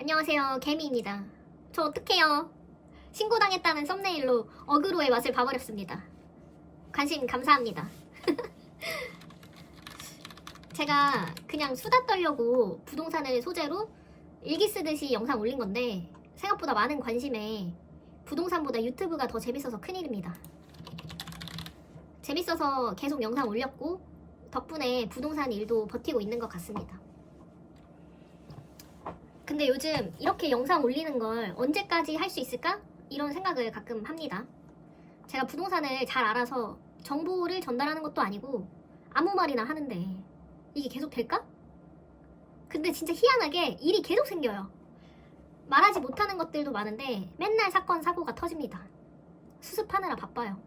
안녕하세요, 개미입니다. 저 어떡해요? 신고당했다는 썸네일로 어그로의 맛을 봐버렸습니다. 관심 감사합니다. 제가 그냥 수다 떨려고 부동산을 소재로 일기 쓰듯이 영상 올린 건데 생각보다 많은 관심에 부동산보다 유튜브가 더 재밌어서 큰일입니다. 재밌어서 계속 영상 올렸고 덕분에 부동산 일도 버티고 있는 것 같습니다. 근데 요즘 이렇게 영상 올리는 걸 언제까지 할 수 있을까? 이런 생각을 가끔 합니다. 제가 부동산을 잘 알아서 정보를 전달하는 것도 아니고 아무 말이나 하는데 이게 계속 될까? 근데 진짜 희한하게 일이 계속 생겨요. 말하지 못하는 것들도 많은데 맨날 사건 사고가 터집니다. 수습하느라 바빠요.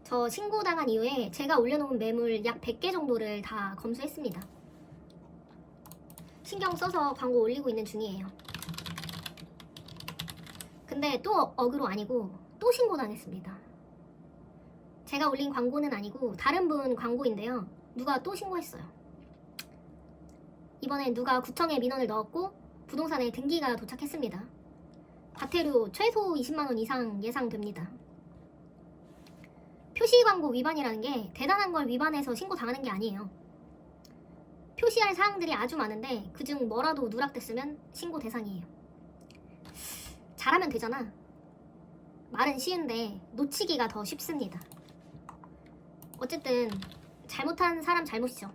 저 신고당한 이후에 제가 올려놓은 매물 약 100개 정도를 다 검수했습니다. 신경 써서 광고 올리고 있는 중이에요. 근데 또 어그로 아니고 또 신고당했습니다. 제가 올린 광고는 아니고 다른 분 광고인데요. 누가 또 신고했어요. 이번엔 누가 구청에 민원을 넣었고 부동산에 등기가 도착했습니다. 과태료 최소 20만원 이상 예상됩니다. 표시 광고 위반이라는 게 대단한 걸 위반해서 신고당하는 게 아니에요. 표시할 사항들이 아주 많은데 그중 뭐라도 누락됐으면 신고 대상이에요. 잘하면 되잖아. 말은 쉬운데 놓치기가 더 쉽습니다. 어쨌든 잘못한 사람 잘못이죠.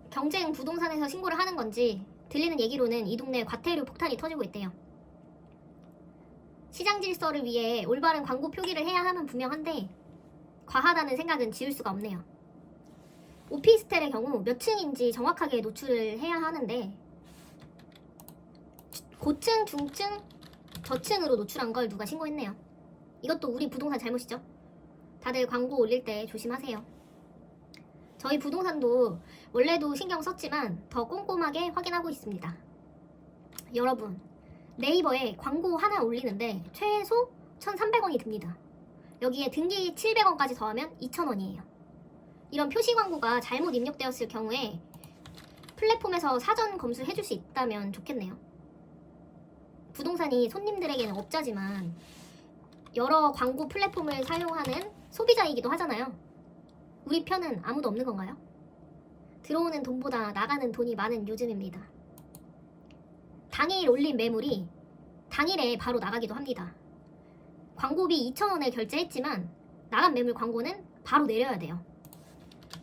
경쟁 부동산에서 신고를 하는 건지 들리는 얘기로는 이 동네에 과태료 폭탄이 터지고 있대요. 시장 질서를 위해 올바른 광고 표기를 해야 함은 분명한데 과하다는 생각은 지울 수가 없네요. 오피스텔의 경우 몇 층인지 정확하게 노출을 해야 하는데 고층, 중층, 저층으로 노출한 걸 누가 신고했네요. 이것도 우리 부동산 잘못이죠. 다들 광고 올릴 때 조심하세요. 저희 부동산도 원래도 신경 썼지만 더 꼼꼼하게 확인하고 있습니다. 여러분, 네이버에 광고 하나 올리는데 최소 1,300원이 듭니다. 여기에 등기 700원까지 더하면 2,000원이에요. 이런 표시 광고가 잘못 입력되었을 경우에 플랫폼에서 사전 검수해줄 수 있다면 좋겠네요. 부동산이 손님들에게는 업자지만 여러 광고 플랫폼을 사용하는 소비자이기도 하잖아요. 우리 편은 아무도 없는 건가요? 들어오는 돈보다 나가는 돈이 많은 요즘입니다. 당일 올린 매물이 당일에 바로 나가기도 합니다. 광고비 2,000원을 결제했지만 나간 매물 광고는 바로 내려야 돼요.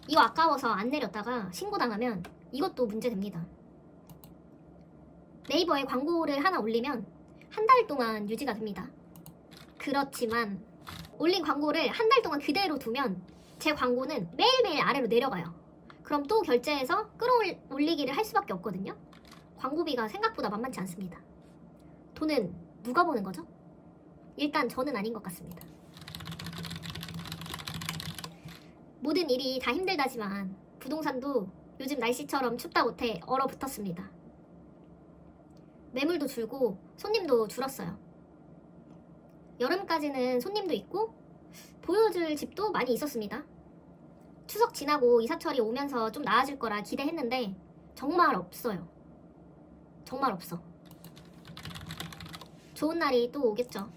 이거 아까워서 안 내렸다가 신고당하면 이것도 문제됩니다. 네이버에 광고를 하나 올리면 한 달 동안 유지가 됩니다. 그렇지만 올린 광고를 한 달 동안 그대로 두면 제 광고는 매일매일 아래로 내려가요. 그럼 또 결제해서 끌어올리기를 할 수밖에 없거든요. 광고비가 생각보다 만만치 않습니다. 돈은 누가 버는 거죠? 일단 저는 아닌 것 같습니다. 모든 일이 다 힘들다지만 부동산도 요즘 날씨처럼 춥다 못해 얼어붙었습니다. 매물도 줄고 손님도 줄었어요. 여름까지는 손님도 있고 보여줄 집도 많이 있었습니다. 추석 지나고 이사철이 오면서 좀 나아질 거라 기대했는데 정말 없어요. 정말 없어. 좋은 날이 또 오겠죠.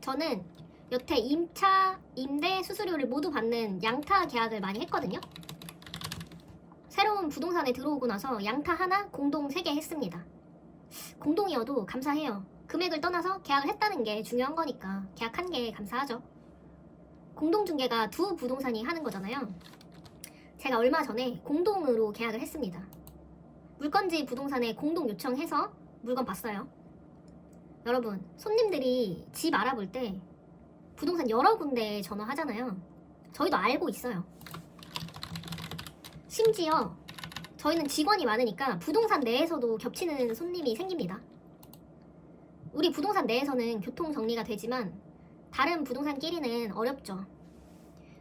저는 여태 임차, 임대, 수수료를 모두 받는 양타 계약을 많이 했거든요. 새로운 부동산에 들어오고 나서 양타 하나, 공동 3개 했습니다. 공동이어도 감사해요. 금액을 떠나서 계약을 했다는 게 중요한 거니까 계약한 게 감사하죠. 공동중개가 두 부동산이 하는 거잖아요. 제가 얼마 전에 공동으로 계약을 했습니다. 물건지 부동산에 공동 요청해서 물건 봤어요. 여러분, 손님들이 집 알아볼 때 부동산 여러 군데에 전화하잖아요. 저희도 알고 있어요. 심지어 저희는 직원이 많으니까 부동산 내에서도 겹치는 손님이 생깁니다. 우리 부동산 내에서는 교통 정리가 되지만 다른 부동산끼리는 어렵죠.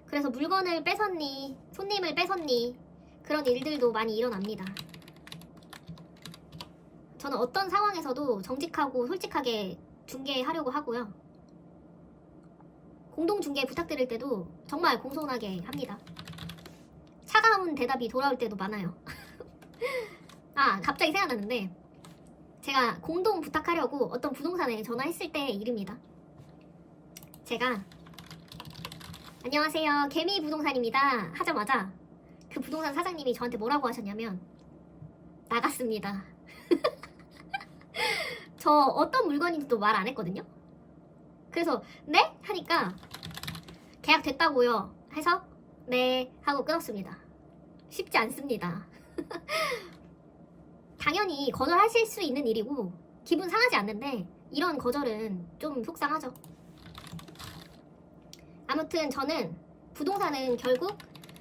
그래서 물건을 뺏었니, 손님을 뺏었니 그런 일들도 많이 일어납니다. 저는 어떤 상황에서도 정직하고 솔직하게 중개하려고 하고요. 공동중개 부탁드릴 때도 정말 공손하게 합니다. 차가운 대답이 돌아올 때도 많아요. 아, 갑자기 생각났는데 제가 공동 부탁하려고 어떤 부동산에 전화했을 때의 일입니다. 제가 안녕하세요, 개미 부동산입니다 하자마자 그 부동산 사장님이 저한테 뭐라고 하셨냐면 나갔습니다. 저 어떤 물건인지도 말 안 했거든요. 그래서 네? 하니까 계약 됐다고요 해서 네 하고 끊었습니다. 쉽지 않습니다. 당연히 거절하실 수 있는 일이고 기분 상하지 않는데 이런 거절은 좀 속상하죠. 아무튼 저는 부동산은 결국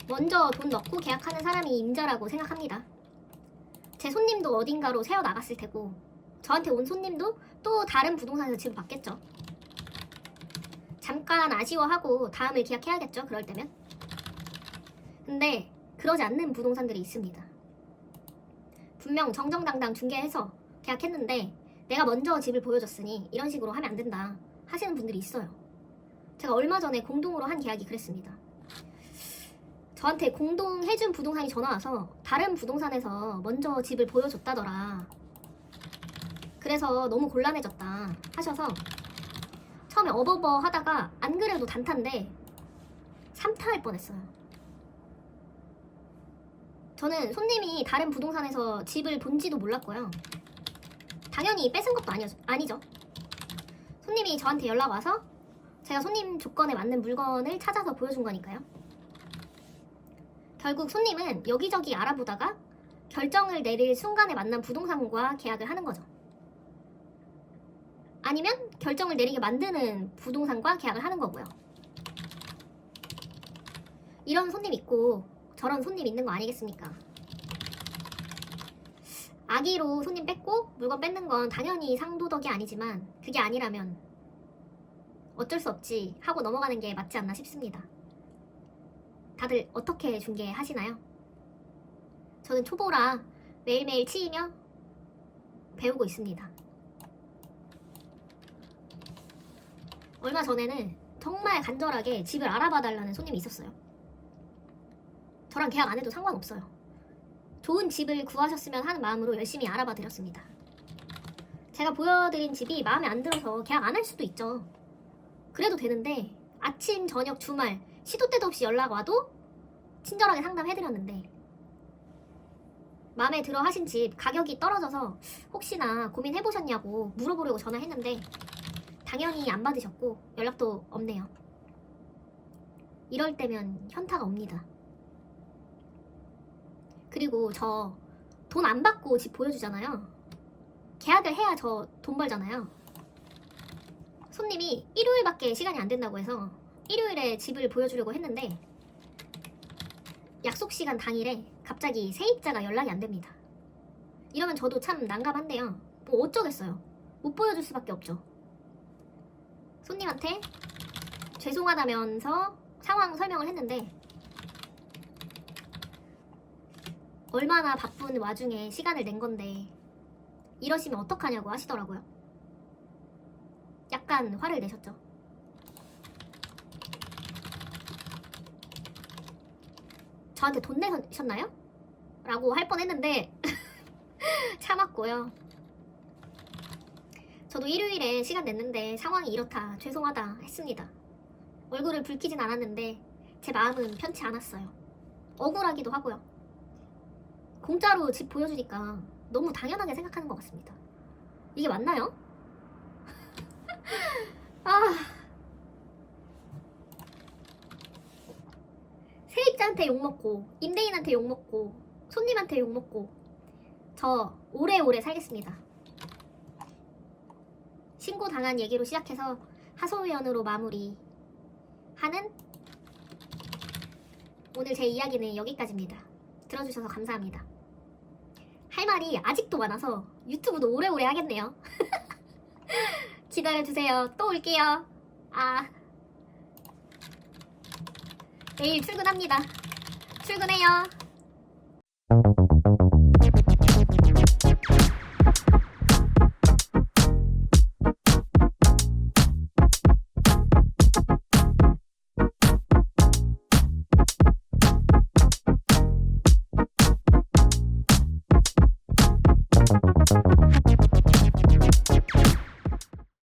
먼저 돈 넣고 계약하는 사람이 임자라고 생각합니다. 제 손님도 어딘가로 새어 나갔을 테고 저한테 온 손님도 또 다른 부동산에서 집을 받겠죠. 잠깐 아쉬워하고 다음을 계약해야겠죠, 그럴 때면. 근데 그러지 않는 부동산들이 있습니다. 분명 정정당당 중개해서 계약했는데 내가 먼저 집을 보여줬으니 이런 식으로 하면 안 된다 하시는 분들이 있어요. 제가 얼마 전에 공동으로 한 계약이 그랬습니다. 저한테 공동해준 부동산이 전화와서 다른 부동산에서 먼저 집을 보여줬다더라. 그래서 너무 곤란해졌다 하셔서 처음에 어버버 하다가 안 그래도 단타인데 3타할 뻔했어요. 저는 손님이 다른 부동산에서 집을 본지도 몰랐고요. 당연히 뺏은 것도 아니죠. 손님이 저한테 연락 와서 제가 손님 조건에 맞는 물건을 찾아서 보여준 거니까요. 결국 손님은 여기저기 알아보다가 결정을 내릴 순간에 만난 부동산과 계약을 하는 거죠. 아니면 결정을 내리게 만드는 부동산과 계약을 하는 거고요. 이런 손님 있고 저런 손님 있는 거 아니겠습니까? 악의로 손님 뺏고 물건 뺏는 건 당연히 상도덕이 아니지만 그게 아니라면 어쩔 수 없지 하고 넘어가는 게 맞지 않나 싶습니다. 다들 어떻게 중개하시나요? 저는 초보라 매일매일 치이며 배우고 있습니다. 얼마 전에는 정말 간절하게 집을 알아봐 달라는 손님이 있었어요. 저랑 계약 안 해도 상관없어요. 좋은 집을 구하셨으면 하는 마음으로 열심히 알아봐 드렸습니다. 제가 보여드린 집이 마음에 안 들어서 계약 안 할 수도 있죠. 그래도 되는데 아침, 저녁, 주말 시도 때도 없이 연락 와도 친절하게 상담해드렸는데 마음에 들어 하신 집 가격이 떨어져서 혹시나 고민해보셨냐고 물어보려고 전화했는데 당연히 안 받으셨고 연락도 없네요. 이럴 때면 현타가 옵니다. 그리고 저 돈 안 받고 집 보여주잖아요. 계약을 해야 저 돈 벌잖아요. 손님이 일요일밖에 시간이 안 된다고 해서 일요일에 집을 보여주려고 했는데 약속 시간 당일에 갑자기 세입자가 연락이 안 됩니다. 이러면 저도 참 난감한데요. 뭐 어쩌겠어요. 못 보여줄 수밖에 없죠. 손님한테 죄송하다면서 상황 설명을 했는데 얼마나 바쁜 와중에 시간을 낸 건데 이러시면 어떡하냐고 하시더라고요. 약간 화를 내셨죠. 저한테 돈 내셨나요? 라고 할 뻔했는데 참았고요. 저도 일요일에 시간 냈는데 상황이 이렇다 죄송하다 했습니다. 얼굴을 붉히진 않았는데 제 마음은 편치 않았어요. 억울하기도 하고요. 공짜로 집 보여주니까 너무 당연하게 생각하는 것 같습니다. 이게 맞나요? 아, 세입자한테 욕먹고 임대인한테 욕먹고 손님한테 욕먹고 저 오래오래 살겠습니다. 신고당한 얘기로 시작해서 하소연으로 마무리하는 오늘 제 이야기는 여기까지입니다. 들어주셔서 감사합니다. 할 말이 아직도 많아서 유튜브도 오래오래 하겠네요. 기다려주세요. 또 올게요. 내일 출근합니다. 출근해요.